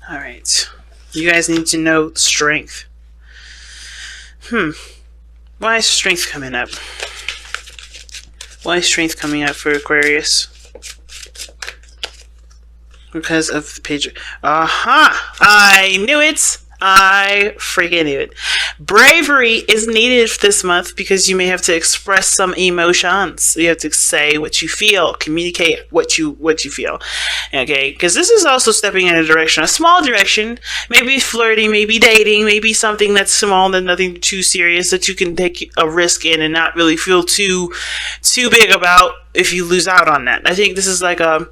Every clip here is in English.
All right. You guys need to know strength. Why is strength coming up? Why is strength coming up for Aquarius? Because of the page. Aha! I knew it! I freaking knew it. Bravery is needed this month because you may have to express some emotions. You have to say what you feel, communicate what you feel. Okay, because this is also stepping in a direction, a small direction, maybe flirting, maybe dating, maybe something that's small and nothing too serious that you can take a risk in and not really feel too big about if you lose out on that. I think this is like a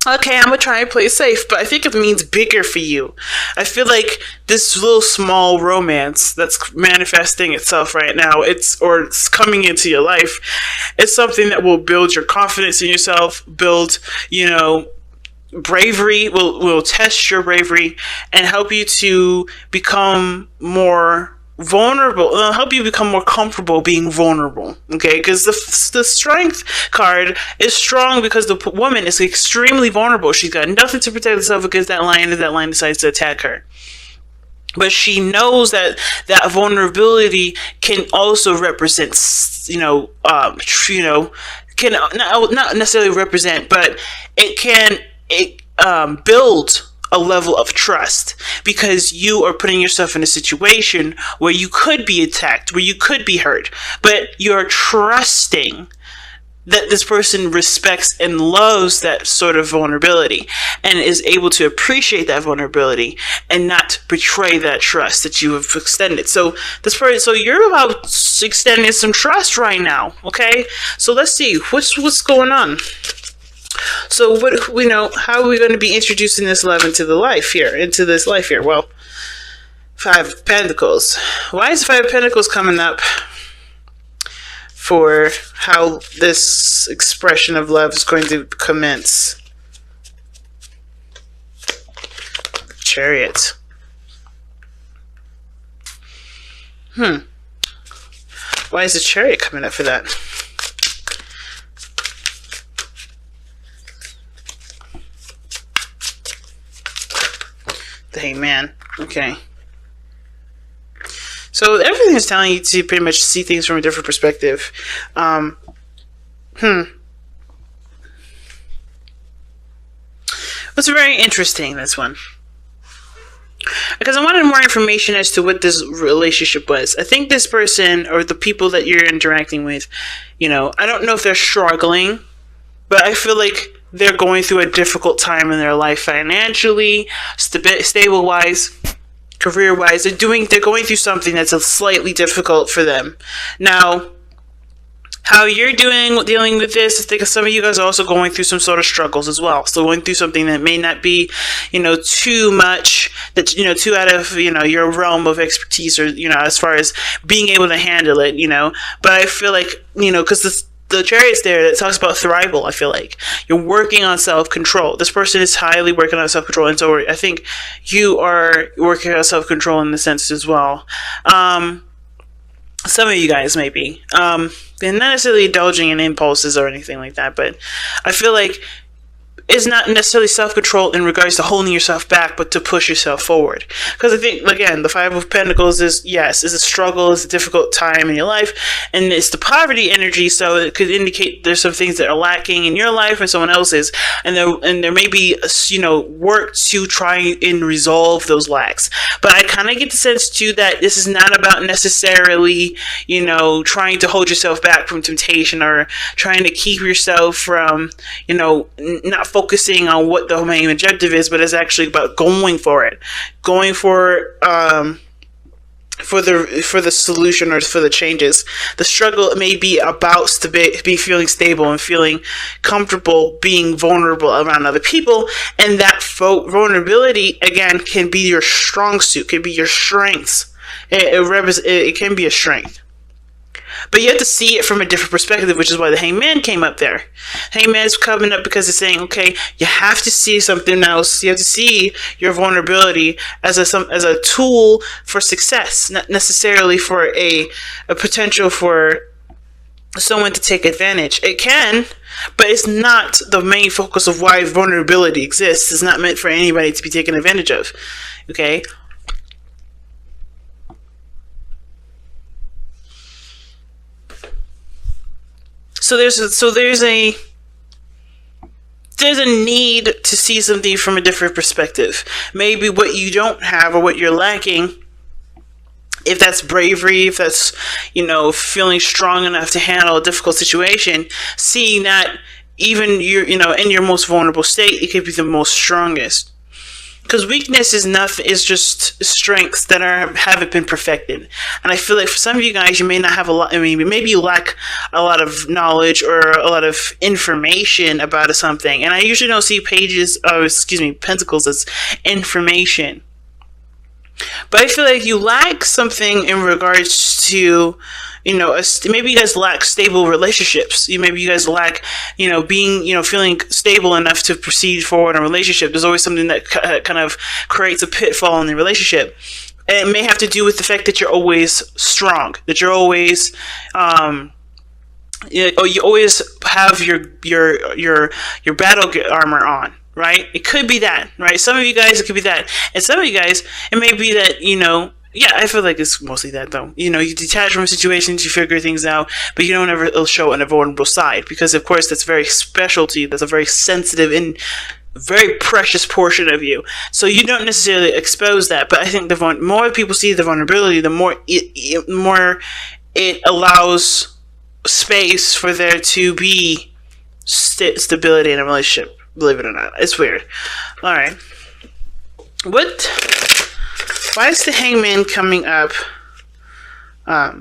okay, I'm gonna try and play safe, but I think it means bigger for you. I feel like this little small romance that's manifesting itself right now, it's coming into your life. It's something that will build your confidence in yourself, build, bravery, will test your bravery and help you to become more vulnerable. It'll help you become more comfortable being vulnerable. Okay, because the strength card is strong because the woman is extremely vulnerable. She's got nothing to protect herself against that lion if that lion decides to attack her. But she knows that vulnerability can also represent, can not necessarily represent, but it build a level of trust because you are putting yourself in a situation where you could be attacked, where you could be hurt, but you're trusting that this person respects and loves that sort of vulnerability and is able to appreciate that vulnerability and not betray that trust that you have extended. So you're about extending some trust right now. Okay. So let's see what's going on. So how are we going to be introducing this love into this life here? Well, Five of Pentacles. Why is the Five of Pentacles coming up for how this expression of love is going to commence? Chariot. Why is the Chariot coming up for that? The Hangman. Okay. So everything is telling you to pretty much see things from a different perspective. What's very interesting, this one. Because I wanted more information as to what this relationship was. I think this person or the people that you're interacting with, I don't know if they're struggling, but I feel like they're going through a difficult time in their life financially, stable-wise, career-wise. They're going through something that's slightly difficult for them. Now, how you're dealing with this, I think some of you guys are also going through some sort of struggles as well. So going through something that may not be, too much, that, too out of, your realm of expertise or, as far as being able to handle it, But I feel like, because the Chariot's there that talks about thrival. I feel like you're working on self-control. This person is highly working on self-control, and so I think you are working on self-control in the sense as well. Some of you guys maybe, and not necessarily indulging in impulses or anything like that, but I feel like it's not necessarily self-control in regards to holding yourself back, but to push yourself forward. Because I think, again, the Five of Pentacles is a struggle, it's a difficult time in your life, and it's the poverty energy, so it could indicate there's some things that are lacking in your life and someone else's, and there may be, work to try and resolve those lacks. But I kind of get the sense, too, that this is not about necessarily, trying to hold yourself back from temptation or trying to keep yourself from, not focusing on what the main objective is, but it's actually about going for it, going for the solution or for the changes. The struggle may be about be feeling stable and feeling comfortable being vulnerable around other people, and that vulnerability again can be your strong suit, can be your strengths. It can be a strength. But you have to see it from a different perspective, which is why the Hangman came up there. Hangman is coming up because it's saying, okay, you have to see something else. You have to see your vulnerability as a tool for success, not necessarily for a potential for someone to take advantage. It can, but it's not the main focus of why vulnerability exists. It's not meant for anybody to be taken advantage of. Okay? So there's a need to see something from a different perspective. Maybe what you don't have or what you're lacking, if that's bravery, if that's, feeling strong enough to handle a difficult situation, seeing that even in your most vulnerable state, it could be the most strongest. Because weakness is just strengths that haven't been perfected. And I feel like for some of you guys, you may not have a lot. I mean, maybe you lack a lot of knowledge or a lot of information about something. And I usually don't see pentacles as information. But I feel like you lack something in regards to, maybe you guys lack stable relationships. Maybe you guys lack, being, feeling stable enough to proceed forward in a relationship. There's always something that kind of creates a pitfall in the relationship. And it may have to do with the fact that you're always strong, that you're always, you always have your battle armor on. Right? It could be that, right? Some of you guys, it could be that. And some of you guys, it may be that, I feel like it's mostly that, though. You detach from situations, you figure things out, but you don't ever show a vulnerable side. Because, of course, that's very special to you. That's a very sensitive and very precious portion of you. So you don't necessarily expose that. But I think the more people see the vulnerability, the more it allows space for there to be stability in a relationship. Believe it or not. It's weird. Alright. Why is the Hangman coming up? Why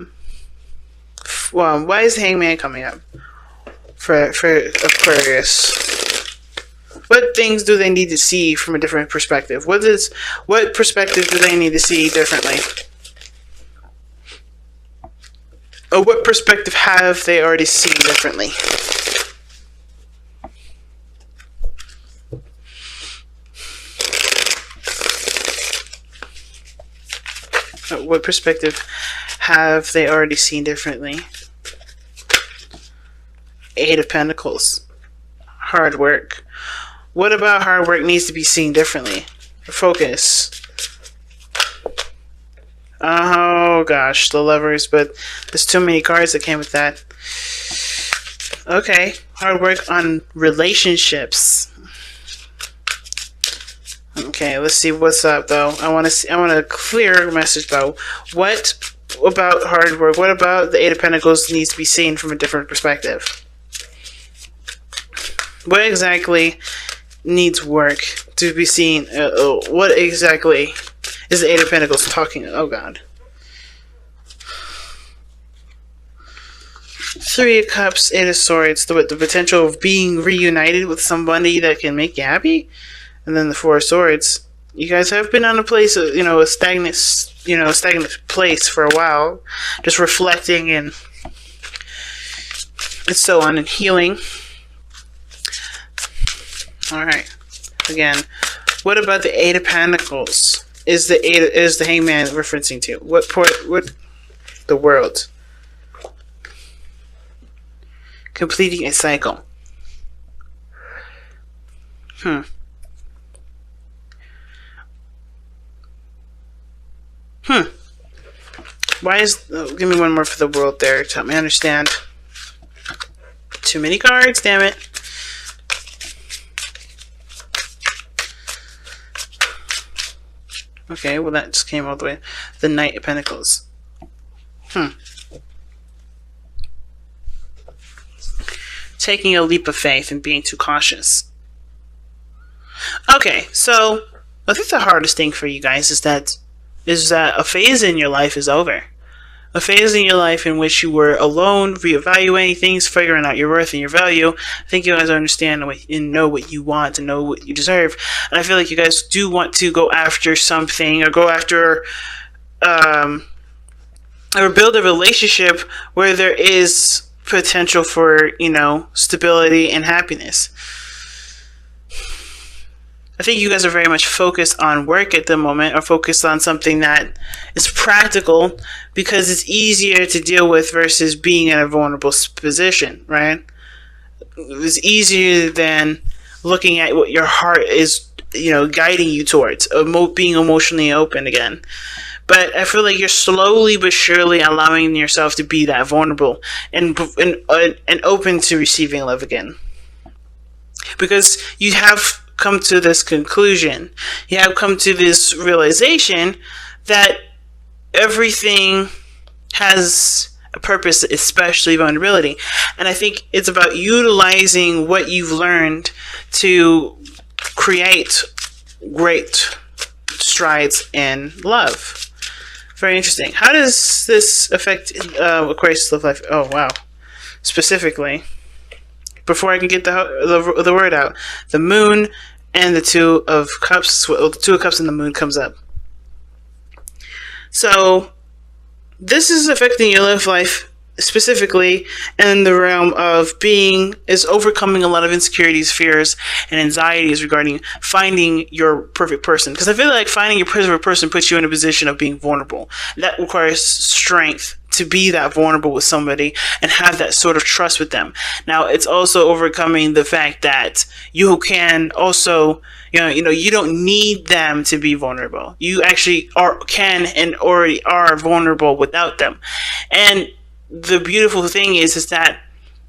is the Hangman coming up for Aquarius? What things do they need to see from a different perspective? What perspective do they need to see differently? Or what perspective have they already seen differently? What perspective have they already seen differently? Eight of Pentacles. Hard work. What about hard work needs to be seen differently? Focus. Oh gosh, the Lovers, but there's too many cards that came with that. Okay, hard work on relationships. Okay, let's see what's up though. I want a clear message though. What about hard work? What about the Eight of Pentacles needs to be seen from a different perspective? What exactly needs work to be seen? What exactly is the Eight of Pentacles talking? Oh God. Three of Cups, Eight of Swords. The potential of being reunited with somebody that can make you happy. And then the Four of Swords. You guys have been on a place, a stagnant place for a while, just reflecting and so on, and healing. All right. Again, what about the Eight of Pentacles? Is the Hangman referencing to? What the World? Completing a cycle. Why is... give me one more for the World there to help me understand. Too many cards, damn it. Okay, well that just came all the way. The Knight of Pentacles. Taking a leap of faith and being too cautious. Okay, so I think the hardest thing for you guys is that a phase in your life is over. A phase in your life in which you were alone, reevaluating things, figuring out your worth and your value. I think you guys understand and know what you want and know what you deserve. And I feel like you guys do want to go after something, or go after, or build a relationship where there is potential for, stability and happiness. I think you guys are very much focused on work at the moment, or focused on something that is practical because it's easier to deal with versus being in a vulnerable position, right? It's easier than looking at what your heart is, guiding you towards, being emotionally open again. But I feel like you're slowly but surely allowing yourself to be that vulnerable and open to receiving love again. Because you have come to this conclusion, you have come to this realization that everything has a purpose, especially vulnerability. And I think it's about utilizing what you've learned to create great strides in love. Very interesting. How does this affect Aquarius love life? Oh, wow. Specifically, before I can get the word out, the moon and the Two of Cups, the Two of Cups and the moon comes up. So this is affecting your love life specifically in the realm of overcoming a lot of insecurities, fears, and anxieties regarding finding your perfect person. Because I feel like finding your perfect person puts you in a position of being vulnerable. That requires strength to be that vulnerable with somebody and have that sort of trust with them. Now, it's also overcoming the fact that you can also, you don't need them to be vulnerable. You actually can and already are vulnerable without them. And the beautiful thing is that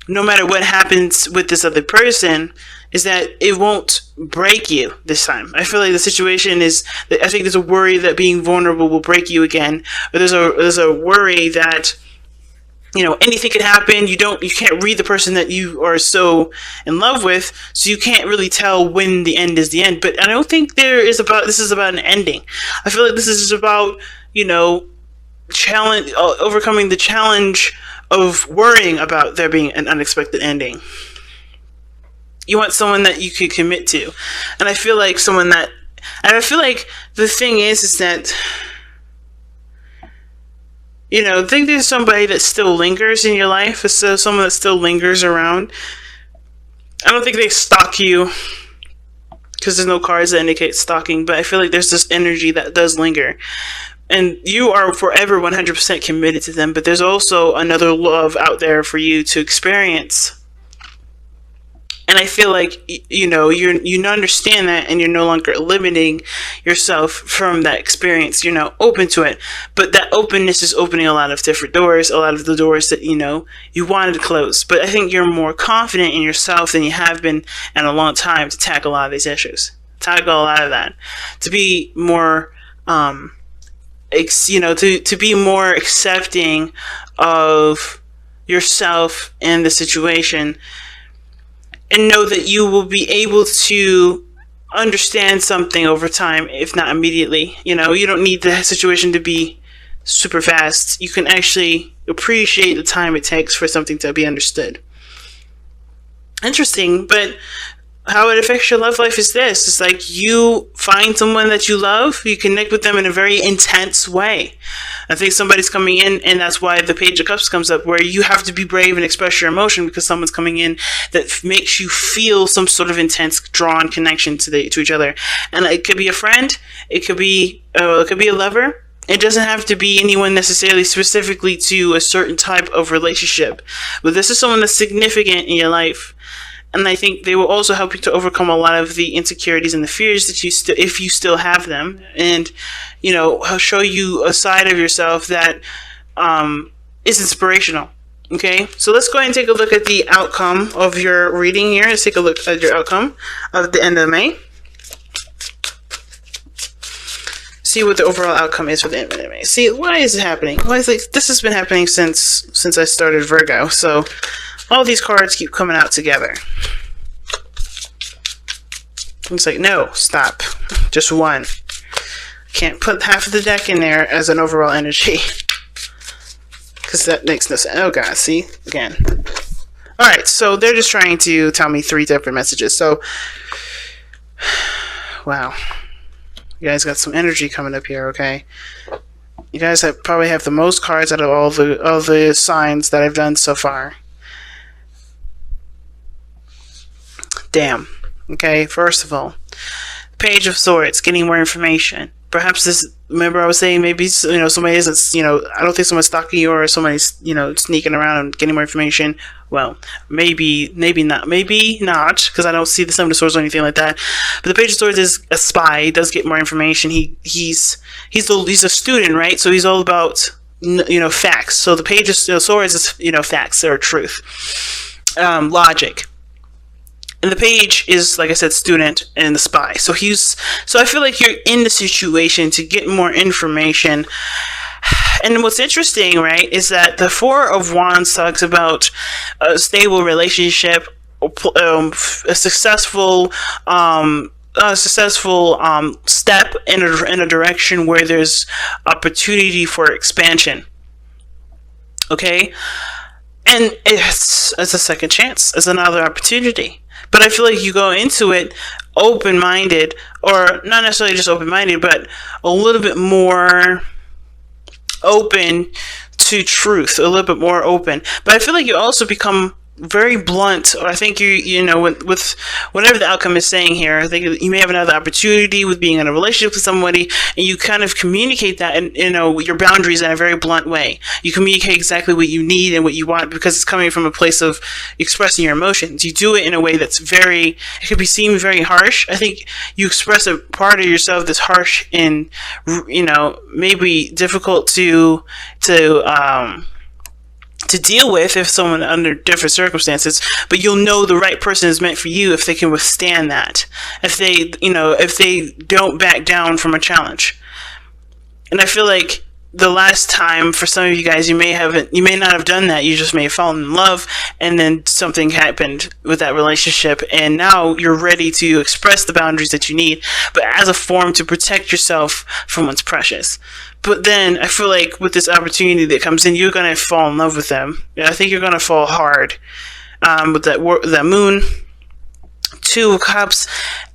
no matter what happens with this other person, is that it won't break you this time. I feel like the situation is that I think there's a worry that being vulnerable will break you again. Or there's a worry that anything could happen. You can't read the person that you are so in love with, so you can't really tell when the end is the end. But I don't think this is about an ending. I feel like this is about overcoming the challenge of worrying about there being an unexpected ending. You want someone that you could commit to. And I feel like the thing is that, I think there's somebody that still lingers in your life. So someone that still lingers around. I don't think they stalk you, because there's no cards that indicate stalking, but I feel like there's this energy that does linger. And you are forever 100% committed to them, but there's also another love out there for you to experience. And I feel like, you understand that, and you're no longer limiting yourself from that experience. You're now open to it. But that openness is opening a lot of different doors, a lot of the doors that, you wanted to close. But I think you're more confident in yourself than you have been in a long time to tackle a lot of these issues. Tackle a lot of that. To be more, to be more accepting of yourself and the situation, and know that you will be able to understand something over time, if not immediately. You don't need the situation to be super fast. You can actually appreciate the time it takes for something to be understood. Interesting, but how it affects your love life is this. It's like you find someone that you love, you connect with them in a very intense way. I think somebody's coming in, and that's why the Page of Cups comes up, where you have to be brave and express your emotion, because someone's coming in that makes you feel some sort of intense drawn connection to each other. And it could be a friend, it could be a lover. It doesn't have to be anyone necessarily specifically to a certain type of relationship, but this is someone that's significant in your life. And I think they will also help you to overcome a lot of the insecurities and the fears that if you still have them, and show you a side of yourself that is inspirational. Okay, so let's go ahead and take a look at the outcome of your reading here. Let's take a look at your outcome of the end of May. See what the overall outcome is for the end of May. See, why is it happening? Well, this has been happening since I started Virgo. So all these cards keep coming out together. It's like, no, stop. Just one. Can't put half of the deck in there as an overall energy, because that makes no sense. Oh god, see? Again. Alright, so they're just trying to tell me 3 different messages. So, wow. You guys got some energy coming up here, okay? You guys probably have the most cards out of all the signs that I've done so far. Damn. Okay, first of all, Page of Swords, getting more information. Perhaps this, remember I was saying maybe, somebody isn't, I don't think someone's stalking you or somebody's, sneaking around and getting more information. Well, maybe not, because I don't see the Seven of Swords or anything like that. But the Page of Swords is a spy. He does get more information. He's a student, right? So he's all about, facts. So the Page of Swords is, facts or truth, logic. And the Page is, like I said, student and the spy. So I feel like you're in the situation to get more information. And what's interesting, right, is that the Four of Wands talks about a stable relationship, a successful step in a direction where there's opportunity for expansion. Okay? And it's a second chance. It's another opportunity. But I feel like you go into it open-minded, or not necessarily just open-minded, but a little bit more open to truth, a little bit more open. But I feel like you also become very blunt, or I think with whatever the outcome is saying here, I think you may have another opportunity with being in a relationship with somebody, and you kind of communicate that and your boundaries in a very blunt way. You communicate exactly what you need and what you want, because it's coming from a place of expressing your emotions. You do it in a way that's it could be seen very harsh. I think you express a part of yourself that's harsh and maybe difficult to deal with if someone under different circumstances, but you'll know the right person is meant for you if they can withstand that, if they don't back down from a challenge. And I feel like the last time, for some of you guys, you may not have done that. You just may have fallen in love, and then something happened with that relationship, and now you're ready to express the boundaries that you need, but as a form to protect yourself from what's precious. But then I feel like with this opportunity that comes in, you're going to fall in love with them. I think you're going to fall hard with that moon, Two of Cups,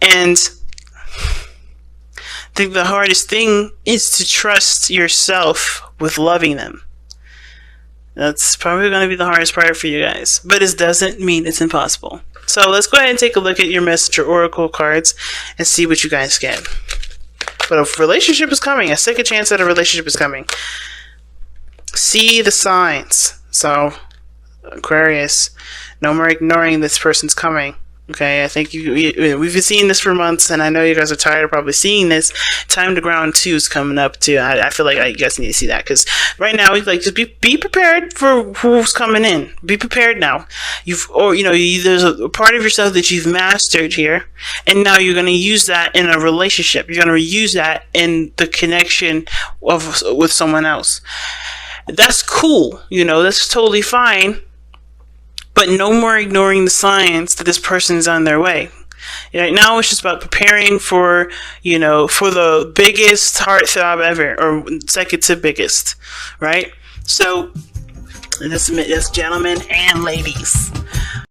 and I think the hardest thing is to trust yourself with loving them. That's probably going to be the hardest part for you guys. But it doesn't mean it's impossible. So let's go ahead and take a look at your Messenger Oracle cards and see what you guys get. But a relationship is coming. A second chance at a relationship is coming. See the signs. So, Aquarius, no more ignoring this person's coming. Okay, I think we've been seeing this for months, and I know you guys are tired of probably seeing this. Time to Ground 2 is coming up too. I feel like you guys need to see that, because right now, just be prepared for who's coming in. Be prepared now. There's a part of yourself that you've mastered here, and now you're going to use that in a relationship. You're going to use that in the connection with someone else. That's cool. That's totally fine. But no more ignoring the signs that this person is on their way. Right now it's just about preparing for the biggest heartthrob ever, or second to biggest, right? So, that's gentlemen and ladies.